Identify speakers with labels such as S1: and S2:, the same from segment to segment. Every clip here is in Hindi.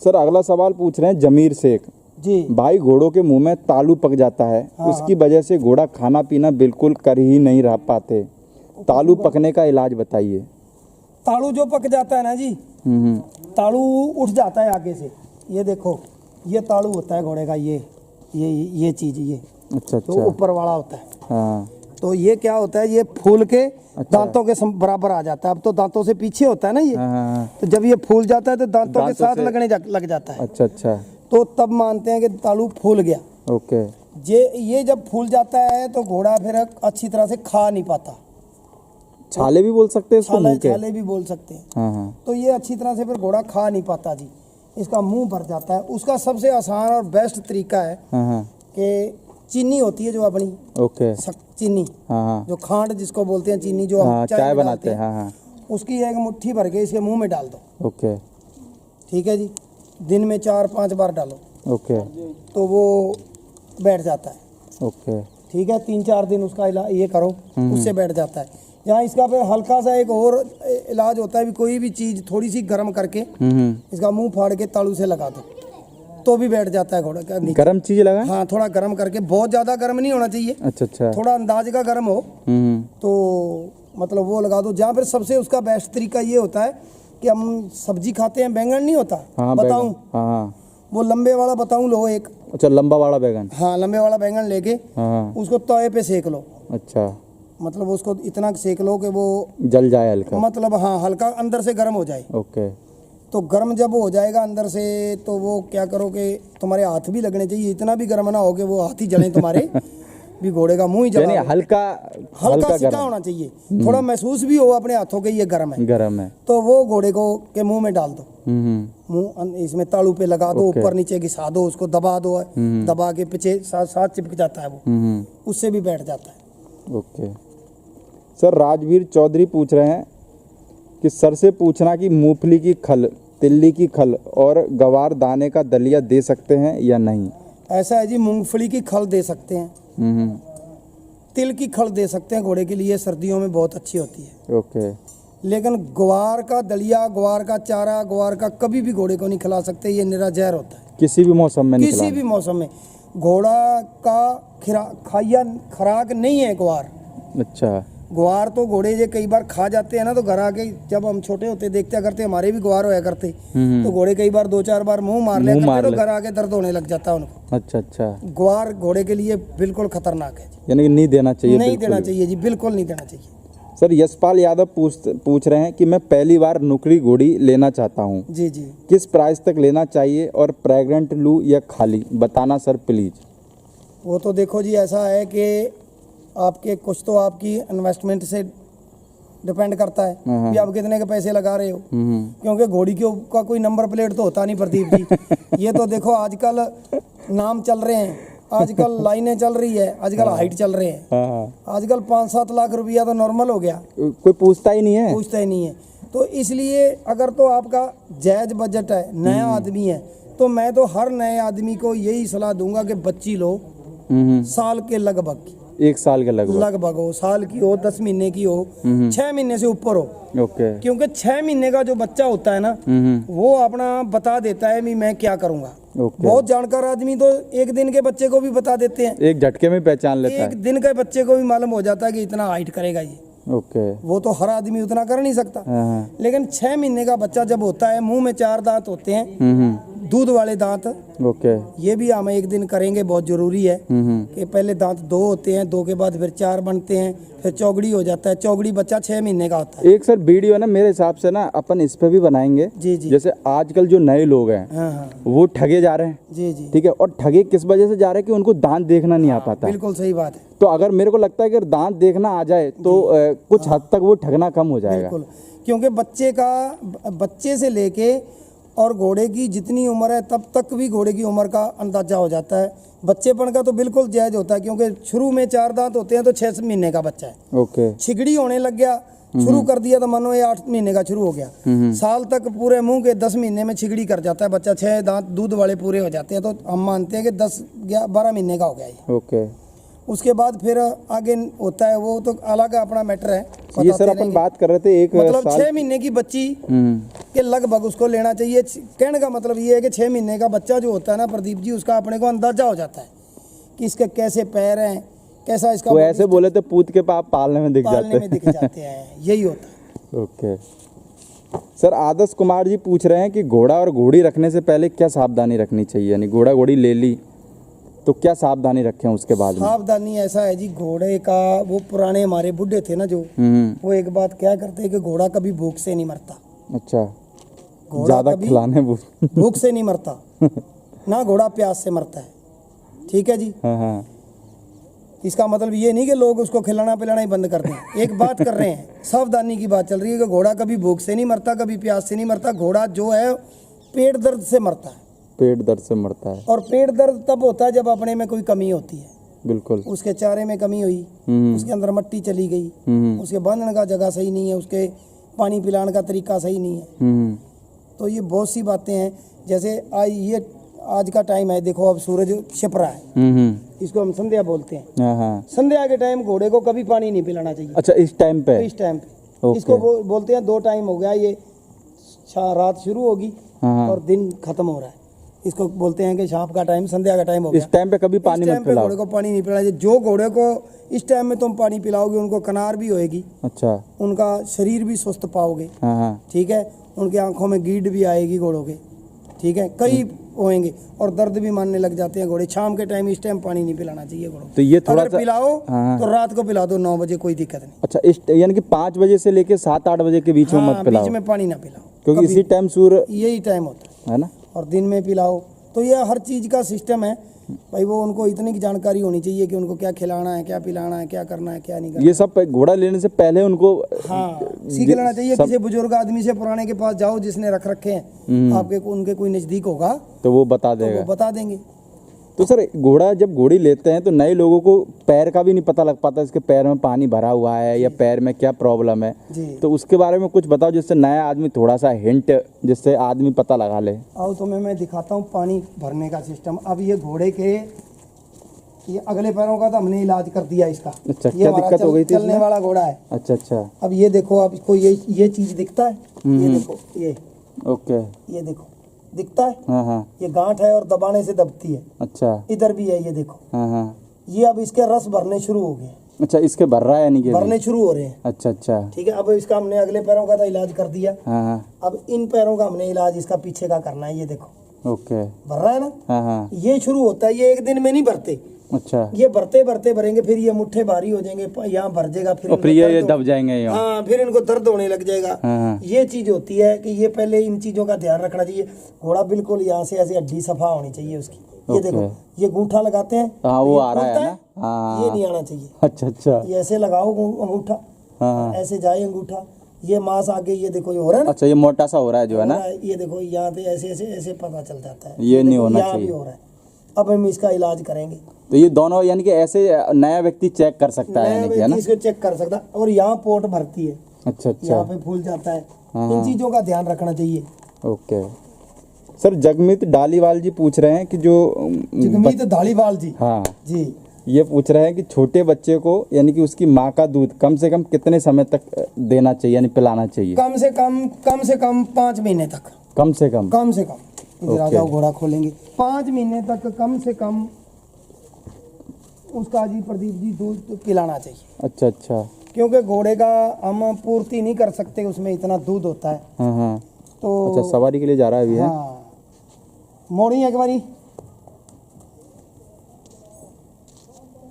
S1: सर अगला सवाल पूछ रहे हैं जमीर शेख
S2: जी
S1: भाई, घोड़ों के मुंह में तालू पक जाता है,
S2: हाँ,
S1: उसकी वजह से घोड़ा खाना पीना बिल्कुल कर ही नहीं रह पाते। तालू पकने का इलाज बताइए।
S2: तालू जो पक जाता है ना जी, तालू उठ जाता है आगे से। ये देखो, ये तालू होता है घोड़े का, ये चीज, ये
S1: अच्छा
S2: तो ऊपर वाला होता है।
S1: हाँ
S2: तो ये क्या होता है, ये फूल के दांतों के बराबर आ जाता है। अब तो दांतों से पीछे होता है ना ये,
S1: हाँ।
S2: तो जब ये फूल जाता है तो दांतों के साथ लग जाता है।
S1: अच्छा अच्छा,
S2: तो तब मानते हैं कि तालू फूल गया।
S1: ओके।
S2: ये जब फूल जाता है तो घोड़ा फिर अच्छी तरह से खा नहीं पाता।
S1: छाले भी बोल सकते हैं इसको, मुंह के?
S2: छाले भी बोल सकते हैं।
S1: हाँ।
S2: तो ये अच्छी तरह से फिर घोड़ा खा नहीं पाता जी, इसका मुंह भर जाता है। उसका सबसे आसान और बेस्ट तरीका है कि चीनी होती है जो अपनी,
S1: ओके,
S2: चीनी,
S1: हाँ,
S2: जो खांड जिसको बोलते हैं, चीनी जो हम
S1: चाय बनाते हैं, हाँ,
S2: उसकी एक मुट्ठी भर के इसके मुंह में डाल दो।
S1: ओके,
S2: ठीक है जी, दिन में 4-5 बार डालो,
S1: ओके,
S2: तो वो बैठ जाता है।
S1: ओके,
S2: ठीक है, 3-4 दिन उसका ये करो, उससे बैठ जाता है। यहाँ इसका फिर हल्का सा एक और इलाज होता है, भी कोई भी चीज थोड़ी सी गर्म करके इसका मुंह फाड़ के तालू से लगा दो तो भी बैठ जाता है घोड़ा का।
S1: गरम चीज लगा?
S2: हाँ, थोड़ा गर्म करके, बहुत ज्यादा गर्म नहीं होना चाहिए।
S1: अच्छा,
S2: थोड़ा अंदाज का गर्म हो तो मतलब वो लगा दो। जहाँ फिर सबसे उसका बेस्ट तरीका ये होता है कि हम सब्जी खाते हैं, बैंगन नहीं होता, बताऊं?
S1: हाँ,
S2: वो लंबे वाला बताऊं, लो एक।
S1: अच्छा, लंबा वाला बैंगन?
S2: हाँ, लंबे वाला बैंगन लेके उसको तवे पे सेक लो।
S1: अच्छा,
S2: मतलब उसको इतना सेक लो कि वो
S1: जल जाए हल्का,
S2: मतलब हाँ, हल्का अंदर से गर्म हो जाए।
S1: ओके।
S2: तो गर्म जब हो जाएगा अंदर से, तो वो क्या करो कि तुम्हारे हाथ भी लगने चाहिए, इतना भी गर्म ना हो कि वो हाथ ही जले तुम्हारे भी घोड़े का मुंह ही जला। हल्का सिका होना चाहिए, थोड़ा महसूस भी हो अपने हाथों के ये गर्म है, तो वो घोड़े को के मुंह में डाल दो। मुंह इसमें तालू पे लगा दो, ऊपर नीचे घिसा दो, उसको दबा दो, दबा के पीछे साथ चिपक जाता है वो, उससे भी बैठ जाता है।
S1: ओके। सर राजवीर चौधरी पूछ रहे हैं कि सर से पूछना कि मूंगफली की खल, तिल्ली की खल और गवार दाने का दलिया दे सकते हैं या नहीं?
S2: ऐसा है जी, मूंगफली की खल दे सकते हैं, तिल की खल दे सकते हैं, घोड़े के लिए सर्दियों में बहुत अच्छी होती है।
S1: ओके।
S2: लेकिन ग्वार का दलिया, ग्वार का चारा, ग्वार का कभी भी घोड़े को नहीं खिला सकते, ये निरा जहर होता है।
S1: किसी भी मौसम में नहीं खिलाना?
S2: किसी भी मौसम में। घोड़ा का खुराक नहीं है ग्वार।
S1: अच्छा।
S2: ग्वार तो घोड़े ये कई बार खा जाते हैं ना, तो घर आके जब हम छोटे होते देखते करते, हमारे भी ग्वार होया करते, तो घोड़े कई बार 2-4 बार मुंह मार लिया करते, तो घर आके दर्द होने लग जाता है उनको।
S1: अच्छा।
S2: ग्वार घोड़े के लिए बिल्कुल खतरनाक है,
S1: यानी कि नहीं देना चाहिए?
S2: नहीं देना चाहिए जी, बिल्कुल नहीं देना चाहिए।
S1: सर यशपाल यादव पूछ रहे हैं कि मैं पहली बार नुकरी घोड़ी लेना चाहता हूँ
S2: जी,
S1: किस प्राइस तक लेना चाहिए और प्रेग्नेंट लूँ या खाली, बताना सर प्लीज।
S2: वो तो देखो जी, ऐसा है कि आपके कुछ तो आपकी इन्वेस्टमेंट से डिपेंड करता है कि आप कितने के पैसे लगा रहे हो, क्योंकि घोड़ी का कोई नंबर प्लेट तो होता नहीं प्रदीप जी। ये तो देखो आजकल नाम चल रहे हैं, आजकल लाइनें चल रही है, आजकल हाइट चल रहे हैं, आजकल 5-7 लाख रुपया तो नॉर्मल हो गया,
S1: कोई पूछता ही नहीं है।
S2: तो इसलिए अगर तो आपका जायज बजट है, नया आदमी है, तो मैं तो हर नए आदमी को यही सलाह दूंगा कि बच्ची लो, साल के लगभग,
S1: 1 साल के लगभग
S2: हो, साल की हो, 10 महीने की हो, 6 महीने से ऊपर हो।
S1: ओके।
S2: क्योंकि 6 महीने का जो बच्चा होता है ना, वो अपना बता देता है मैं क्या करूंगा। बहुत जानकार आदमी तो 1 दिन के बच्चे को भी बता देते हैं,
S1: एक झटके में पहचान लेता है।
S2: 1 दिन के बच्चे को भी मालूम हो जाता है कि इतना हाइट करेगा ये।
S1: ओके।
S2: वो तो हर आदमी उतना कर नहीं सकता, लेकिन 6 महीने का बच्चा जब होता है, मुंह में 4 दांत होते हैं, दूध वाले दांत।
S1: ओके।
S2: ये भी हम एक दिन करेंगे, बहुत जरूरी है कि पहले दांत 2 होते हैं, 2 के बाद फिर 4 बनते हैं, फिर चौगड़ी हो जाता है। चौगड़ी बच्चा 6 महीने का होता है।
S1: एक सर वीडियो है ना, मेरे हिसाब से ना अपन इस पे भी बनाएंगे
S2: जी।
S1: जैसे आजकल जो नए लोग हैं वो ठगे जा रहे हैं।
S2: जी।
S1: ठीक है, और ठगे किस वजह से जा रहे हैं कि उनको दांत देखना नहीं आ पाता।
S2: बिल्कुल सही बात है।
S1: तो अगर मेरे को लगता है कि दांत देखना आ जाए तो कुछ हद तक वो ठगना कम हो जाएगा।
S2: बिल्कुल, क्योंकि बच्चे से लेके और घोड़े की जितनी उम्र है तब तक भी घोड़े की उम्र का अंदाजा हो जाता है। बच्चेपन का तो बिल्कुल जायज होता है, क्योंकि शुरू में 4 दांत होते हैं तो 6 महीने का बच्चा है।
S1: ओके।
S2: छिगड़ी होने लग गया, शुरू कर दिया तो मानो ये 8 महीने का शुरू हो गया, साल तक पूरे मुंह के 10 महीने में छिगड़ी कर जाता है बच्चा, 6 दांत दूध वाले पूरे हो जाते हैं, तो हम मानते हैं कि 10-12 महीने का हो गया ये।
S1: ओके।
S2: उसके बाद फिर आगे होता है वो तो अलग अपना मैटर है।
S1: ये सर अपन बात कर रहे थे एक
S2: मतलब 6 महीने की बच्ची के लगभग उसको लेना चाहिए। कहने का मतलब ये है कि 6 महीने का बच्चा जो होता है ना प्रदीप जी, उसका अपने को अंदाजा हो जाता है कि इसके कैसे पैर हैं, कैसा इसका।
S1: वो ऐसे बोले तो पूत के पाप पालने में दिख
S2: जाते हैं यही होता है।
S1: ओके सर, आदर्श कुमार जी पूछ रहे हैं कि घोड़ा और घोड़ी रखने से पहले क्या सावधानी रखनी चाहिए, यानी घोड़ा घोड़ी ले ली तो क्या सावधानी रखें उसके बाद में?
S2: सावधानी ऐसा है जी, घोड़े का वो पुराने हमारे बुढ़े थे ना जो, वो एक बात क्या करते हैं कि घोड़ा कभी भूख से नहीं मरता।
S1: अच्छा,
S2: घोड़ा
S1: ज्यादा खिलाने
S2: भूख से नहीं मरता ना घोड़ा प्यास से मरता है। ठीक है जी।
S1: हाँ।
S2: इसका मतलब ये नहीं कि लोग उसको खिलाना पिलाना ही बंद कर दें। एक बात कर रहे हैं, सावधानी की बात चल रही है कि घोड़ा कभी भूख से नहीं मरता, कभी प्यास से नहीं मरता। घोड़ा जो है पेट दर्द से मरता है।
S1: पेट दर्द से मरता है।
S2: और पेट दर्द तब होता है जब अपने में कोई कमी होती है।
S1: बिल्कुल।
S2: उसके चारे में कमी हुई, उसके अंदर मट्टी चली गई, उसके बांधने का जगह सही नहीं है, उसके पानी पिलाने का तरीका सही नहीं है। तो ये बहुत सी बातें हैं। जैसे आज का टाइम है, देखो अब सूरज छिप रहा है, इसको हम संध्या बोलते हैं। संध्या के टाइम घोड़े को कभी पानी नहीं पिलाना चाहिए।
S1: अच्छा, इस टाइम पे
S2: इसको बोलते हैं 2 टाइम हो गया, ये रात शुरू होगी और दिन खत्म हो रहा है। इसको बोलते हैं कि शाम का टाइम, संध्या का टाइम हो गया।
S1: इस टाइम पे कभी पानी मत पिलाओ।
S2: घोड़े को पानी नहीं पिलाना चाहिए। जो घोड़े को इस टाइम में तुम पानी पिलाओगे उनको कनार भी होएगी।
S1: अच्छा।
S2: उनका शरीर भी स्वस्थ पाओगे। ठीक है। उनकी आंखों में गीड भी आएगी घोड़ों के। ठीक है, कई होएंगे और दर्द भी मानने लग जाते हैं घोड़े। शाम के टाइम इस टाइम पानी नहीं पिलाना चाहिए घोड़ों।
S1: तो ये थोड़ा सा
S2: पिलाओ तो रात को पिला दो 9 बजे, कोई दिक्कत नहीं।
S1: अच्छा, इस यानी कि 5 बजे से लेके 7-8 बजे के बीच में मत पिलाओ।
S2: बीच में पानी ना पिलाओ,
S1: क्योंकि इसी टाइम सूर्य,
S2: यही टाइम होता
S1: है ना।
S2: और दिन में पिलाओ। तो ये हर चीज का सिस्टम है भाई। वो उनको इतनी की जानकारी होनी चाहिए कि उनको क्या खिलाना है, क्या पिलाना है, क्या करना है, क्या नहीं करना।
S1: ये सब घोड़ा लेने से पहले उनको
S2: सीख लेना चाहिए। किसी बुजुर्ग आदमी से पुराने के पास जाओ जिसने रख रखे हैं, आपके उनके कोई नजदीक होगा
S1: तो वो बता देगा,
S2: वो बता देंगे।
S1: तो सर घोड़ा जब घोड़ी लेते हैं तो नए लोगों को पैर का भी नहीं पता लग पाता, इसके पैर में पानी भरा हुआ है या पैर में क्या प्रॉब्लम है। तो उसके बारे में कुछ बताओ जिससे नया आदमी थोड़ा सा हिंट, जिससे आदमी पता लगा ले।
S2: आओ तो मैं दिखाता हूँ पानी भरने का सिस्टम। अब ये घोड़े के ये अगले पैरों का तो हमने इलाज कर दिया इसका।
S1: अच्छा, क्या दिक्कत हो गई थी?
S2: चलने वाला घोड़ा है।
S1: अच्छा।
S2: अब ये देखो, अब इसको ये चीज दिखता है, ये देखो, ये
S1: ओके,
S2: ये देखो दिखता है।
S1: हाँ।
S2: ये गांठ है और दबाने से दबती है।
S1: अच्छा,
S2: इधर भी है, ये देखो।
S1: हाँ।
S2: ये अब इसके रस भरने शुरू हो गए।
S1: अच्छा, इसके भर रहा है यानी कि
S2: भरने शुरू हो रहे हैं।
S1: अच्छा।
S2: ठीक है। अब इसका हमने अगले पैरों का तो इलाज कर दिया।
S1: हाँ।
S2: अब इन पैरों का हमने इलाज इसका पीछे का करना है। ये देखो,
S1: ओके,
S2: भर रहा है ना।
S1: हाँ।
S2: ये शुरू होता है, ये एक दिन में नहीं भरते।
S1: अच्छा,
S2: ये भरते भरेंगे, फिर ये मुट्ठे भारी हो जाएंगे, यहाँ भर जाएगा, फिर
S1: ये दब जाएंगे।
S2: हाँ, फिर इनको दर्द होने लग जाएगा।
S1: हाँ।
S2: ये चीज होती है कि ये पहले इन चीजों का ध्यान रखना चाहिए। घोड़ा बिल्कुल यहाँ से ऐसे हड्डी सफा होनी चाहिए उसकी। ये देखो, ये अंगूठा लगाते हैं,
S1: वो आ रहा है ना।
S2: ये नहीं आना चाहिए।
S1: अच्छा,
S2: ये ऐसे लगाओ अंगूठा, ऐसे जाए अंगूठा, ये मांस आगे, ये देखो ये हो रहा है ना।
S1: अच्छा, ये मोटा सा हो रहा है जो है ना।
S2: ये देखो यहाँ पे ऐसे पता चल जाता है।
S1: ये नहीं होना चाहिए।
S2: हो रहा है। अब हम इसका इलाज करेंगे।
S1: तो ये दोनों यानी कि ऐसे नया व्यक्ति चेक कर सकता है, यानी कि है ना,
S2: इसको चेक कर सकता है। और यहाँ पोट भरती है।
S1: अच्छा,
S2: यहाँ पे फूल जाता है। इन चीजों का ध्यान रखना चाहिए।
S1: ओके सर, जगमीत डालीवाल जी पूछ रहे हैं कि जो
S2: जगमीत डालीवाल जी,
S1: हाँ
S2: जी,
S1: ये पूछ रहे हैं कि छोटे बच्चे को यानी कि उसकी माँ का दूध कम से कम कितने समय तक देना चाहिए, यानी पिलाना चाहिए?
S2: कम से कम 5 महीने तक।
S1: कम से कम
S2: इधर आ जाओ, घोड़ा खोलेंगे। 5 महीने तक कम से कम उसका जी प्रदीप जी दूध पिलाना चाहिए।
S1: अच्छा।
S2: क्योंकि घोड़े का हम पूर्ति नहीं कर सकते, उसमें इतना दूध होता है।
S1: हाँ।
S2: तो
S1: अच्छा, सवारी के लिए जा रहा है अभी।
S2: हाँ, मोड़ी एक बारी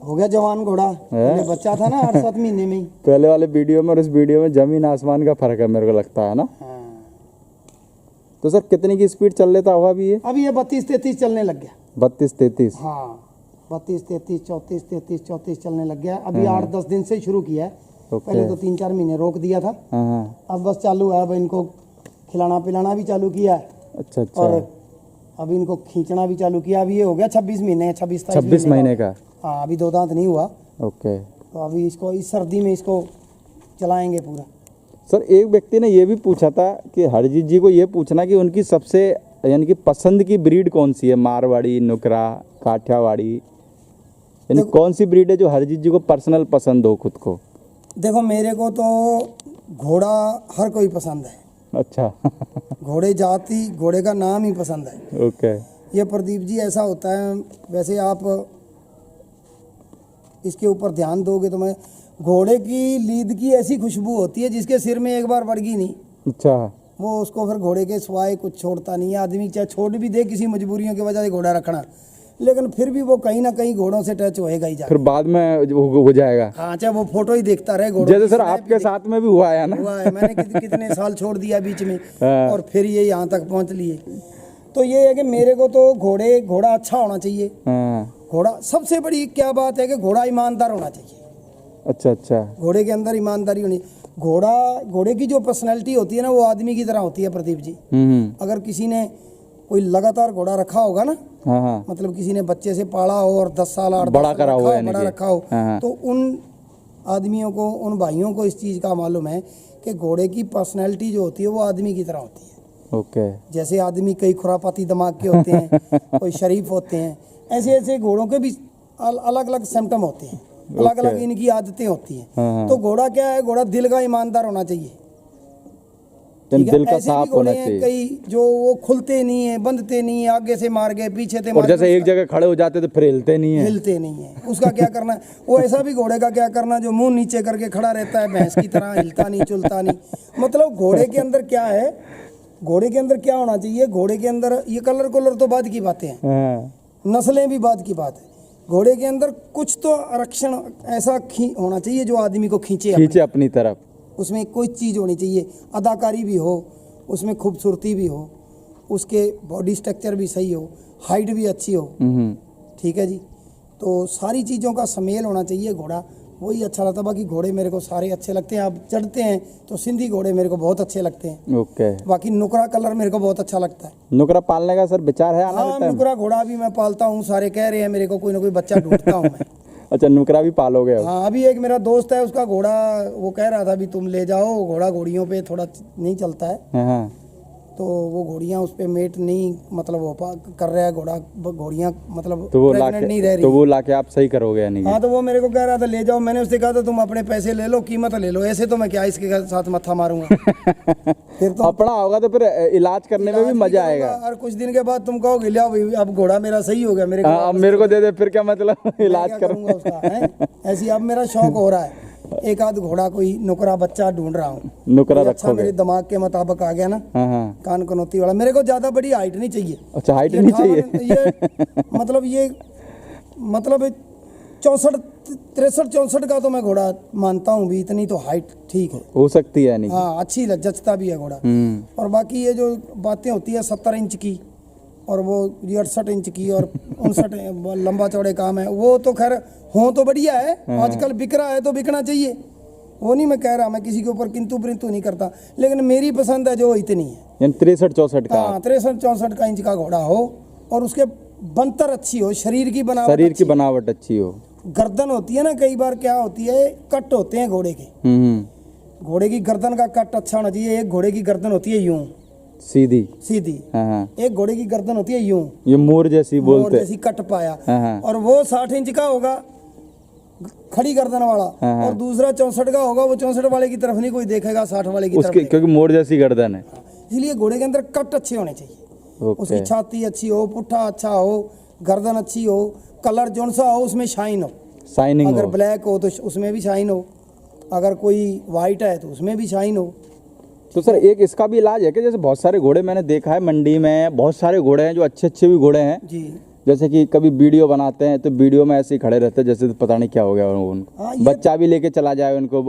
S2: हो गया जवान घोड़ा। बच्चा था ना 8-7 महीने में ही।
S1: पहले वाले वीडियो में और इस वीडियो में जमीन आसमान का फर्क है, मेरे को लगता है ना।
S2: हाँ।
S1: तो सर कितनी की स्पीड चल लेता हुआ अभी ये?
S2: अभी ये 32-33 चलने लग गया।
S1: 32-33?
S2: हाँ, 32-33, 34-33 चलने लग गया। अभी 8-10 दिन से शुरू किया है। पहले तो 3-4 महीने रोक दिया था। अब बस चालू है। अब इनको खिलाना पिलाना भी चालू किया है।
S1: अच्छा।
S2: और अब इनको खींचना भी चालू किया। अभी ये हो गया 26 महीने,
S1: 26 महीने का।
S2: हाँ, अभी 2 दांत नहीं हुआ।
S1: ओके।
S2: तो अभी इसको इस सर्दी में इसको चलाएंगे पूरा।
S1: सर, एक व्यक्ति ने ये भी पूछा था कि हरजीत जी को ये पूछना कि उनकी सबसे यानी कि पसंद की ब्रीड कौन सी है? मारवाड़ी, नुकरा, काठियावाड़ी? यानी कौन सी ब्रीड है जो हरजीत जी को पर्सनल पसंद हो खुद को?
S2: देखो मेरे को तो घोड़ा हर कोई पसंद है।
S1: अच्छा।
S2: घोड़े जाति, घोड़े का नाम ही पसंद है।
S1: ओके।
S2: ये प्रदीप जी ऐसा होता है, वैसे आप इसके ऊपर ध्यान दोगे तो मैं, घोड़े की लीद की ऐसी खुशबू होती है जिसके सिर में एक बार बढ़ गई नहीं,
S1: अच्छा,
S2: वो उसको फिर घोड़े के सिवाय कुछ छोड़ता नहीं है। आदमी चाहे छोड़ भी दे किसी मजबूरियों की वजह से घोड़ा रखना, लेकिन फिर भी वो कहीं ना कहीं घोड़ों से टच होएगा ही जाके।
S1: फिर बाद में हो जाएगा।
S2: हाँ, चाहे वो फोटो ही देखता रहे घोड़ों
S1: जैसे सर आपके साथ में भी हुआ है ना?
S2: हुआ है, मैंने कितने साल छोड़ दिया बीच में और फिर ये यहाँ तक पहुँच लिए। तो ये है कि मेरे को तो घोड़ा अच्छा होना चाहिए। घोड़ा सबसे बड़ी क्या बात है कि घोड़ा ईमानदार होना चाहिए।
S1: अच्छा अच्छा।
S2: घोड़े के अंदर ईमानदारी होनी। घोड़े की जो पर्सनैलिटी होती है ना, वो आदमी की तरह होती है प्रदीप जी। अगर किसी ने कोई लगातार घोड़ा रखा होगा ना,
S1: हाँ,
S2: मतलब किसी ने बच्चे से पाला हो और 10 साल 8
S1: बड़ा करा हो,
S2: बड़ा रखा हो, तो उन आदमियों को, उन भाइयों को इस चीज का मालूम है कि घोड़े की पर्सनैलिटी जो होती है वो आदमी की तरह होती है।
S1: ओके।
S2: जैसे आदमी कई खुरापाती दिमाग के होते हैं, कोई शरीफ होते हैं, ऐसे ऐसे घोड़ों के भी अलग अलग सिम्टम होते हैं, अलग अलग इनकी आदतें होती हैं। तो घोड़ा क्या है, घोड़ा दिल का ईमानदार होना चाहिए,
S1: दिल का साफ होना चाहिए।
S2: कई जो वो खुलते नहीं है, बंधते नहीं है, आगे से मार गए पीछे से,
S1: और जैसे एक जगह खड़े हो जाते तो फिर हिलते नहीं है।
S2: हिलते नहीं है, उसका क्या करना है? वो ऐसा भी घोड़े का क्या करना जो मुंह नीचे करके खड़ा रहता है भैंस की तरह, हिलता नहीं चुलता नहीं। मतलब घोड़े के अंदर क्या है, घोड़े के अंदर क्या होना चाहिए? घोड़े के अंदर ये कलर तो बाद की बातें हैं, नस्लें भी बाद की बात है। घोड़े के अंदर कुछ तो आरक्षण ऐसा होना चाहिए जो आदमी को खींचे
S1: अपनी तरफ।
S2: उसमें कोई चीज़ होनी चाहिए, अदाकारी भी हो, उसमें खूबसूरती भी हो, उसके बॉडी स्ट्रक्चर भी सही हो, हाइट भी अच्छी हो। ठीक है जी, तो सारी चीज़ों का समेल होना चाहिए घोड़ा, वही अच्छा लगता है। बाकी घोड़े मेरे को सारे अच्छे लगते हैं। आप चढ़ते हैं तो सिंधी घोड़े मेरे को बहुत अच्छे लगते हैं।
S1: ओके।
S2: बाकी नुकरा कलर मेरे को बहुत अच्छा लगता है।
S1: नुकरा पालने का सर विचार है?
S2: हाँ, नुकरा घोड़ा भी मैं पालता हूँ, सारे कह रहे हैं मेरे को, कोई ना कोई बच्चा ढूंढता हूँ मैं।
S1: अच्छा, नुकरा भी पालोगे?
S2: हाँ, अभी एक मेरा दोस्त है, उसका घोड़ा वो कह रहा था भी तुम ले जाओ, घोड़ा घोड़ियों पे थोड़ा नहीं चलता है।
S1: हाँ।
S2: तो वो घोड़ियाँ उस पे मेट नहीं, मतलब वो कर रहा है घोड़ा, घोड़ियाँ मतलब
S1: तो वो
S2: नहीं रह रही,
S1: तो वो लाके आप सही करोगे यानी?
S2: हाँ, तो वो मेरे को कह रहा था ले जाओ। मैंने उससे कहा था तुम अपने पैसे ले लो, कीमत ले लो, ऐसे तो मैं क्या इसके साथ मत्था मारूंगा। फिर तो
S1: अपना होगा तो फिर इलाज करने में भी मजा आएगा।
S2: और कुछ दिन के बाद तुम कहोगे ले भाई अब घोड़ा मेरा सही हो गया,
S1: अब मेरे को दे दे, फिर क्या मतलब इलाज करूंगा
S2: उसका। ऐसी अब मेरा शौक हो रहा है, एक आध घोड़ा कोई नुकरा बच्चा ढूंढ रहा हूँ।
S1: नुकरा
S2: अच्छा मेरे दिमाग के मुताबिक आ गया ना। कान कनौती वाला। मेरे को ज्यादा बड़ी हाइट नहीं चाहिए।
S1: अच्छा, हाइट नहीं चाहिए।
S2: ये मतलब 64 का तो मैं घोड़ा मानता हूँ भी, इतनी तो हाइट ठीक है,
S1: हो सकती है नहीं?
S2: हाँ, अच्छी जचता भी है घोड़ा। और बाकी ये जो बातें होती है 70 इंच की और वो 68 इंच की और 59 लंबा चौड़े काम है, वो तो खैर हो तो बढ़िया है, आजकल बिक रहा है तो बिकना चाहिए, वो नहीं मैं कह रहा, मैं किसी के ऊपर किंतु परंतु नहीं करता, लेकिन मेरी पसंद है जो इतनी है,
S1: 63-64 का।
S2: हाँ, 63-64 का इंच का घोड़ा हो और उसके बनतर अच्छी हो, शरीर की बनावट अच्छी हो।
S1: गर्दन
S2: होती है ना, कई बार क्या होती है, कट होते हैं घोड़े के, घोड़े की गर्दन का कट अच्छा होना चाहिए। एक घोड़े की गर्दन होती है यूं सीधी।
S1: हाँ।
S2: एक घोड़े की गर्दन होती है यूं,
S1: ये मोर जैसी बोलते,
S2: मोर जैसी कट पाया। और वो 60 इंच का होगा खड़ी गर्दन वाला, और दूसरा 64 का होगा, वो 64 वाले की तरफ नहीं कोई देखेगा, 60 वाले की तरफ,
S1: क्योंकि मोर जैसी गर्दन है।
S2: इसलिए घोड़े के अंदर कट अच्छे होने चाहिए। उसकी छाती अच्छी हो, पुट्ठा अच्छा हो, गर्दन अच्छी हो, कलर जौन सा हो उसमें शाइनिंग अगर ब्लैक हो तो उसमें भी शाइन हो, अगर कोई वाइट है तो उसमें भी शाइन हो।
S1: तो सर एक इसका भी इलाज है कि जैसे बहुत सारे घोड़े मैंने देखा है मंडी में, बहुत सारे घोड़े हैं जो अच्छे भी घोड़े हैं जी, जैसे कि कभी वीडियो बनाते हैं तो वीडियो में ऐसे ही खड़े रहते हैं जैसे तो पता नहीं क्या हो गया उनको, बच्चा भी लेके चला जाए उनको।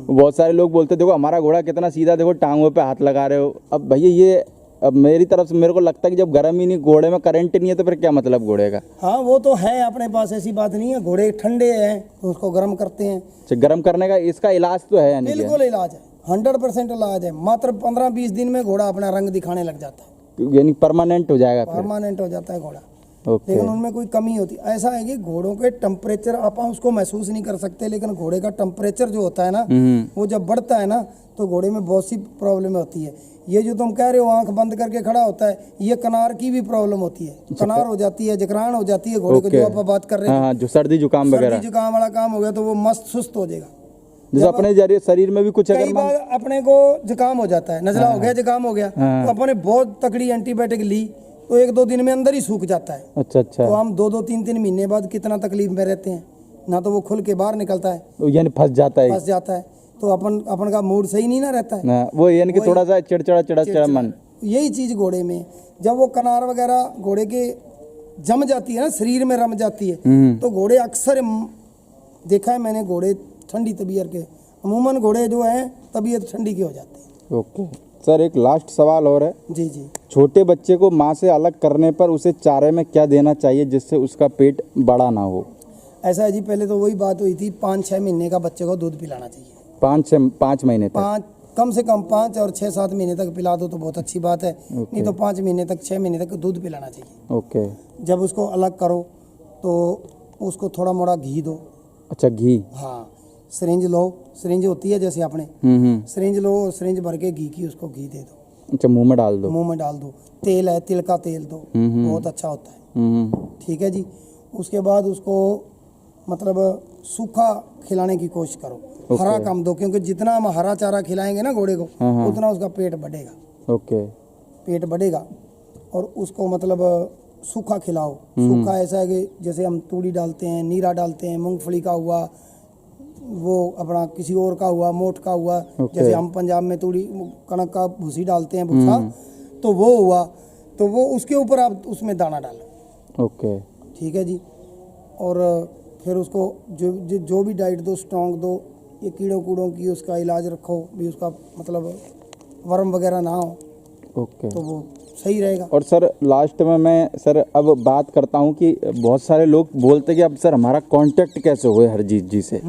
S1: बहुत सारे लोग बोलते देखो हमारा घोड़ा कितना सीधा, देखो टांगों पे हाथ लगा रहे हो। अब भैया ये अब मेरी तरफ से मेरे को लगता है कि जब गर्म ही नहीं, घोड़े में करंट नहीं है तो फिर क्या मतलब घोड़े का?
S2: हाँ, वो तो है अपने पास, ऐसी बात नहीं है, घोड़े ठंडे हैं तो उसको गर्म करते हैं।
S1: गर्म करने का इसका इलाज तो है?
S2: बिल्कुल इलाज है, 100% इलाज है। मात्र 15-20 दिन में घोड़ा अपना रंग दिखाने लग जाता है,
S1: यानी परमानेंट हो जाएगा,
S2: परमानेंट हो जाता है घोड़ा। लेकिन उनमें कोई कमी होती, ऐसा है कि घोड़ों के टेम्परेचर आप उसको महसूस नहीं कर सकते, लेकिन घोड़े का टेम्परेचर जो होता है ना, वो जब बढ़ता है ना तो घोड़े में बहुत सी प्रॉब्लम होती है। ये जो तुम कह रहे हो आंख बंद करके खड़ा होता है, ये कनार की भी प्रॉब्लम होती है, कनार हो जाती है, जकरान हो जाती है घोड़े को, जो आप बात कर रहे हैं।
S1: हाँ, जो सर्दी जुकाम वगैरह,
S2: सर्दी जुकाम वाला काम हो गया तो वो मस्त सुस्त हो जाएगा।
S1: जैसे अपने जरिए शरीर में भी कुछ
S2: कई बार अपने को जुकाम हो जाता है, नजला हो गया, जुकाम हो गया, तो अपने बहुत तकड़ी एंटीबायोटिक ली तो 1-2 दिन में अंदर ही सूख जाता है।
S1: अच्छा अच्छा।
S2: तो हम 2-2 3-3 महीने बाद कितना तकलीफ में रहते हैं, ना तो वो खुल के बाहर निकलता है,
S1: यानी फंस जाता है,
S2: तो अपन का मूड सही नहीं ना रहता है
S1: ना, वो यानी कि थोड़ा सा चिड़चिड़ा मन।
S2: यही चीज घोड़े में, जब वो कनार वगैरह घोड़े के जम जाती है ना, शरीर में रम जाती है, तो घोड़े अक्सर देखा है मैंने, घोड़े ठंडी तबीयत के, अमूमन घोड़े जो हैं तबीयत ठंडी की हो जाती है।
S1: ओके सर, एक लास्ट सवाल और है।
S2: जी जी।
S1: छोटे बच्चे को माँ से अलग करने पर उसे चारे में क्या देना चाहिए जिससे उसका पेट बड़ा ना हो?
S2: ऐसा है जी, पहले तो वही बात हुई थी, 5-6 महीने का बच्चे को दूध पिलाना चाहिए।
S1: 5 महीने तक?
S2: कम से कम 5 और 6-7 महीने तक पिला दो तो बहुत अच्छी बात है। नहीं तो 5 महीने तक, 6 महीने तक दूध पिलाना चाहिए।
S1: ओके।
S2: जब उसको अलग करो तो उसको थोड़ा मोड़ा घी दो।
S1: अच्छा, घी?
S2: हाँ, सिरिंज लो, सिरिंज होती है जैसे आपने, सिरिंज लो, सिरिंज भर के घी की उसको घी दे दो।
S1: अच्छा, मुंह में डाल दो? मुंह
S2: में डाल दो। तेल है, तिल का तेल दो, बहुत अच्छा होता है। ठीक है जी। उसके बाद उसको मतलब सूखा खिलाने की कोशिश करो, हरा कम दो, क्योंकि जितना हम हरा चारा खिलाएंगे ना घोड़े को, उतना उसका पेट बढ़ेगा।
S1: ओके। पेट
S2: बढ़ेगा। और उसको मतलब सूखा खिलाओ। सूखा ऐसा है कि जैसे हम तूड़ी डालते हैं, नीरा डालते हैं, मूंगफली का हुआ, वो अपना किसी और का हुआ, मोठ का हुआ, जैसे हम पंजाब में तूड़ी कणक का भूसी डालते हैं, भूसा, तो वो हुआ, तो वो उसके ऊपर आप उसमें दाना डालो।
S1: ओके।
S2: ठीक है जी। और फिर उसको जो भी डाइट दो, स्ट्रॉन्ग दो, ये कीड़ों कूड़ों की उसका इलाज रखो भी, उसका मतलब वर्म वगैरह ना हो।
S1: ओके।
S2: तो वो सही रहेगा।
S1: और सर लास्ट में मैं सर अब बात करता हूँ कि बहुत सारे लोग बोलते हैं कि अब सर हमारा कांटेक्ट कैसे हो हरजीत जी से,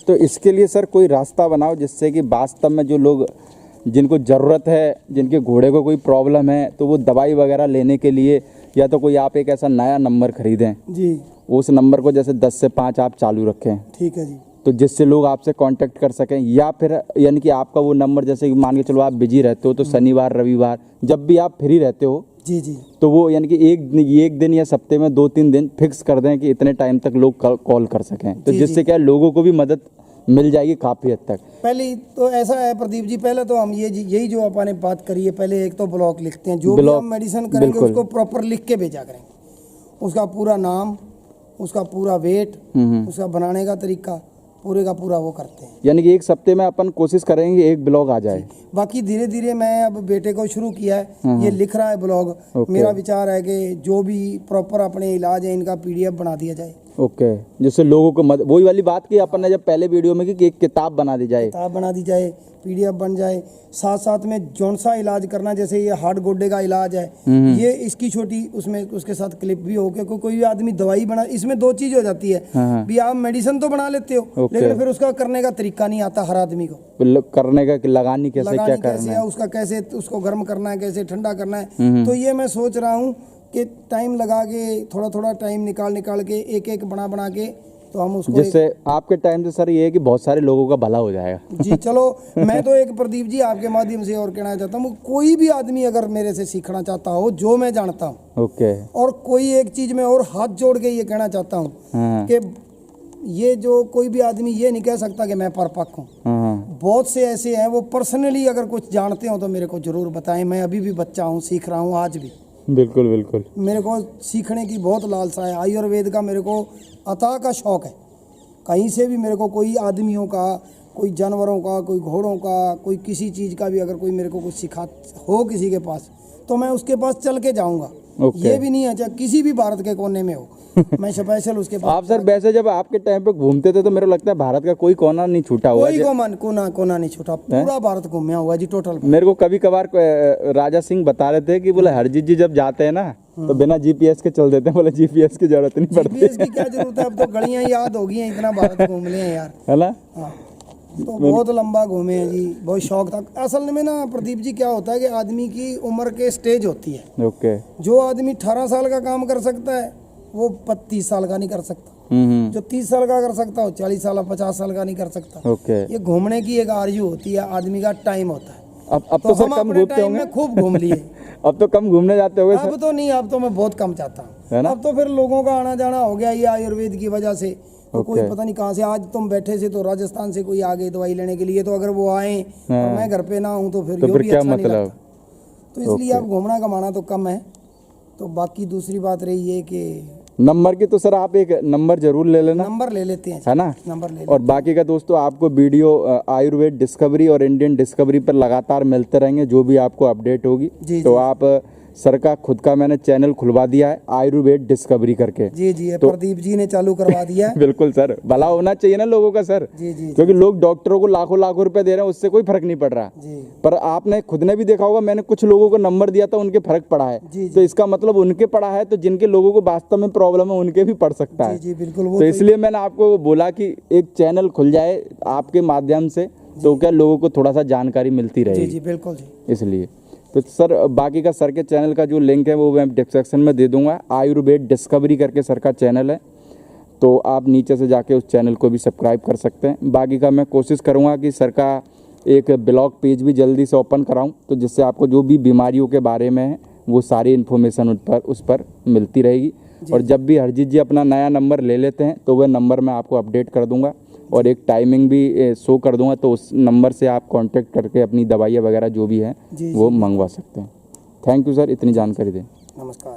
S1: तो इसके लिए सर कोई रास्ता बनाओ जिससे कि वास्तव में जो लोग जिनको ज़रूरत है, जिनके घोड़े को कोई प्रॉब्लम है, तो वो दवाई वगैरह लेने के लिए या तो कोई आप एक ऐसा नया नंबर खरीदें
S2: जी,
S1: उस नंबर को जैसे 10 से 5 आप चालू रखें।
S2: ठीक है जी।
S1: तो जिससे लोग आपसे कांटेक्ट कर सकें, या फिर यानी कि आपका वो नंबर, जैसे कि मान के चलो आप बिजी रहते हो तो शनिवार रविवार जब भी आप फ्री रहते हो,
S2: जी जी,
S1: तो वो यानी कि एक दिन या सप्ते में 2-3 दिन फिक्स कर दें कि इतने टाइम तक लोग कॉल कर सकें, तो जिससे क्या लोगों को भी मदद मिल जाएगी काफ़ी हद तक।
S2: पहले तो ऐसा है प्रदीप जी, पहले तो हम यही जो अपन ने बात करी है, पहले एक तो ब्लॉग लिखते हैं, जो भी हम मेडिसिन करेंगे उसको प्रॉपर लिख के भेजा करें, उसका पूरा नाम, उसका पूरा वेट, उसका बनाने का तरीका, पूरे का पूरा वो करते हैं।
S1: यानी कि एक सप्ते में अपन कोशिश करेंगे एक ब्लॉग आ जाए।
S2: बाकी धीरे धीरे मैं अब बेटे को शुरू किया है, ये लिख रहा है ब्लॉग। मेरा विचार है कि जो भी प्रॉपर अपने इलाज है इनका PDF बना दिया जाए।
S1: ओके, जिससे लोगों को वही वाली बात की अपन ने जब पहले वीडियो में कि एक किताब बना दी जाए, PDF बन जाए, साथ साथ में जौन सा इलाज करना, जैसे ये हार्ट गोड्डे का इलाज है, ये इसकी छोटी उसमें उसके साथ क्लिप भी हो, क्योंकि कोई भी आदमी दवाई बना, इसमें 2 चीज हो जाती है भी, आप मेडिसिन तो बना लेते हो लेकिन फिर उसका करने का तरीका नहीं आता हर आदमी को, करने का लगानी कैसे, क्या करना है,
S2: उसका कैसे उसको गर्म करना है, कैसे ठंडा करना है। तो ये मैं सोच रहा हूँ कि टाइम लगा के, थोड़ा थोड़ा टाइम निकाल के एक बना के, तो हम उसको,
S1: जिससे आपके टाइम से सर ये है कि बहुत सारे लोगों का भला हो जाएगा।
S2: जी चलो, मैं तो एक प्रदीप जी आपके माध्यम से और कहना चाहता हूँ, कोई भी आदमी अगर मेरे से सीखना चाहता हो जो मैं जानता हूँ,
S1: ओके,
S2: और कोई एक चीज में और हाथ जोड़ के ये कहना चाहता हूँ कि ये जो कोई भी आदमी ये नहीं कह सकता कि मैं परपक्व हूँ। बहुत से ऐसे हैं, वो पर्सनली अगर कुछ जानते हो तो मेरे को जरूर बताएं। मैं अभी भी बच्चा हूँ, सीख रहा हूँ आज भी।
S1: बिल्कुल बिल्कुल, मेरे
S2: को सीखने की बहुत लालसा है। आयुर्वेद का मेरे को अता का शौक है। कहीं से भी मेरे को कोई आदमियों का, कोई जानवरों का, कोई घोड़ों का, कोई किसी चीज़ का भी अगर कोई मेरे को कुछ सिखा हो किसी के पास, तो मैं उसके पास चल के जाऊंगा। ये भी नहीं है चाहे किसी भी भारत के कोने में हो, मैं स्पेशल उसके पास।
S1: आप सर वैसे जब आपके टाइम पे घूमते थे तो मेरे को लगता है भारत का कोई कोना नहीं छूटा हुआ,
S2: कोई कोना नहीं छूटा, पूरा भारत घूमया हुआ जी टोटल।
S1: मेरे को कभी कभार राजा सिंह बता रहे थे कि बोले हरजीत जी जब जाते हैं ना तो बिना GPS के चल देते हैं, बोले GPS की जरूरत नहीं पड़ती।
S2: GPS की क्या जरूरत है, अब तो गलियां याद हो गई हैं, इतना भारत घूम लिए हैं यार,
S1: है ना।
S2: तो बहुत लंबा घूमे हैं जी, बहुत शौक था। असल में ना प्रदीप जी क्या होता है कि आदमी की उम्र के स्टेज होती है।
S1: ओके,
S2: जो आदमी 18 साल का काम कर सकता है वो 30 साल का नहीं कर सकता। जो 30 साल का कर सकता हो 40 साल 50 साल का नहीं कर सकता।
S1: ओके,
S2: ये घूमने की एक आर्जू होती है, आदमी का टाइम होता है।
S1: अब तो सर कम घूमते होंगे,
S2: में खूब घूम लिए।
S1: अब तो कम घूमने जाते होंगे सर?
S2: अब तो नहीं, अब तो मैं बहुत कम जाता
S1: है
S2: हूँ।
S1: ना?
S2: अब तो फिर लोगों का आना जाना हो गया ये आयुर्वेद की वजह से। तो कोई
S1: ओके।
S2: पता नहीं कहाँ से, आज तुम बैठे से तो राजस्थान से कोई आ गए दवाई लेने के लिए, तो अगर वो आए और मैं घर पे ना हूँ तो फिर भी
S1: क्या
S2: अच्छा नहीं
S1: मतलब?
S2: लगता। तो इसलिए अब घूमना कमाना तो कम है। तो बाकी दूसरी बात रही है कि
S1: नंबर की, तो सर आप एक नंबर जरूर ले लेना,
S2: नंबर ले लेते हैं,
S1: है ना?
S2: नंबर ले
S1: और बाकी का दोस्तों आपको वीडियो आयुर्वेद डिस्कवरी और इंडियन डिस्कवरी पर लगातार मिलते रहेंगे, जो भी आपको अपडेट होगी। तो आप सर का खुद का मैंने चैनल खुलवा दिया है आयुर्वेद डिस्कवरी करके।
S2: जी तो प्रदीप जी ने चालू करवा दिया है।
S1: बिल्कुल सर, भला होना चाहिए ना लोगों का सर।
S2: जी
S1: क्योंकि लोग डॉक्टरों को लाखों लाखों रुपए दे रहे हैं, उससे कोई फर्क नहीं पड़ रहा।
S2: जी।
S1: पर आपने खुद ने भी देखा होगा, मैंने कुछ लोगों को नंबर दिया था, उनके फर्क पड़ा है। तो इसका मतलब उनके पड़ा है, तो जिनके लोगों को वास्तव में प्रॉब्लम है उनके भी पड़ सकता है।
S2: जी बिल्कुल।
S1: तो इसलिए मैंने आपको बोला कि एक चैनल खुल जाए आपके माध्यम से, तो क्या लोगों को थोड़ा सा जानकारी मिलती रहेगी।
S2: जी बिल्कुल जी।
S1: इसलिए तो सर बाकी का सर के चैनल का जो लिंक है वो मैं डिस्क्रिप्शन में दे दूंगा। आयुर्वेद डिस्कवरी करके सर का चैनल है, तो आप नीचे से जाके उस चैनल को भी सब्सक्राइब कर सकते हैं। बाकी का मैं कोशिश करूंगा कि सर का एक ब्लॉग पेज भी जल्दी से ओपन कराऊं, तो जिससे आपको जो भी बीमारियों के बारे में है वो सारी इन्फॉर्मेशन उस पर मिलती रहेगी। और जब भी हरजीत जी अपना नया नंबर ले लेते हैं तो वह नंबर मैं आपको अपडेट कर दूंगा और एक टाइमिंग भी शो कर दूंगा, तो उस नंबर से आप कांटेक्ट करके अपनी दवाइयाँ वगैरह जो भी हैं वो मंगवा सकते हैं। थैंक यू सर, इतनी जानकारी दें।
S2: नमस्कार।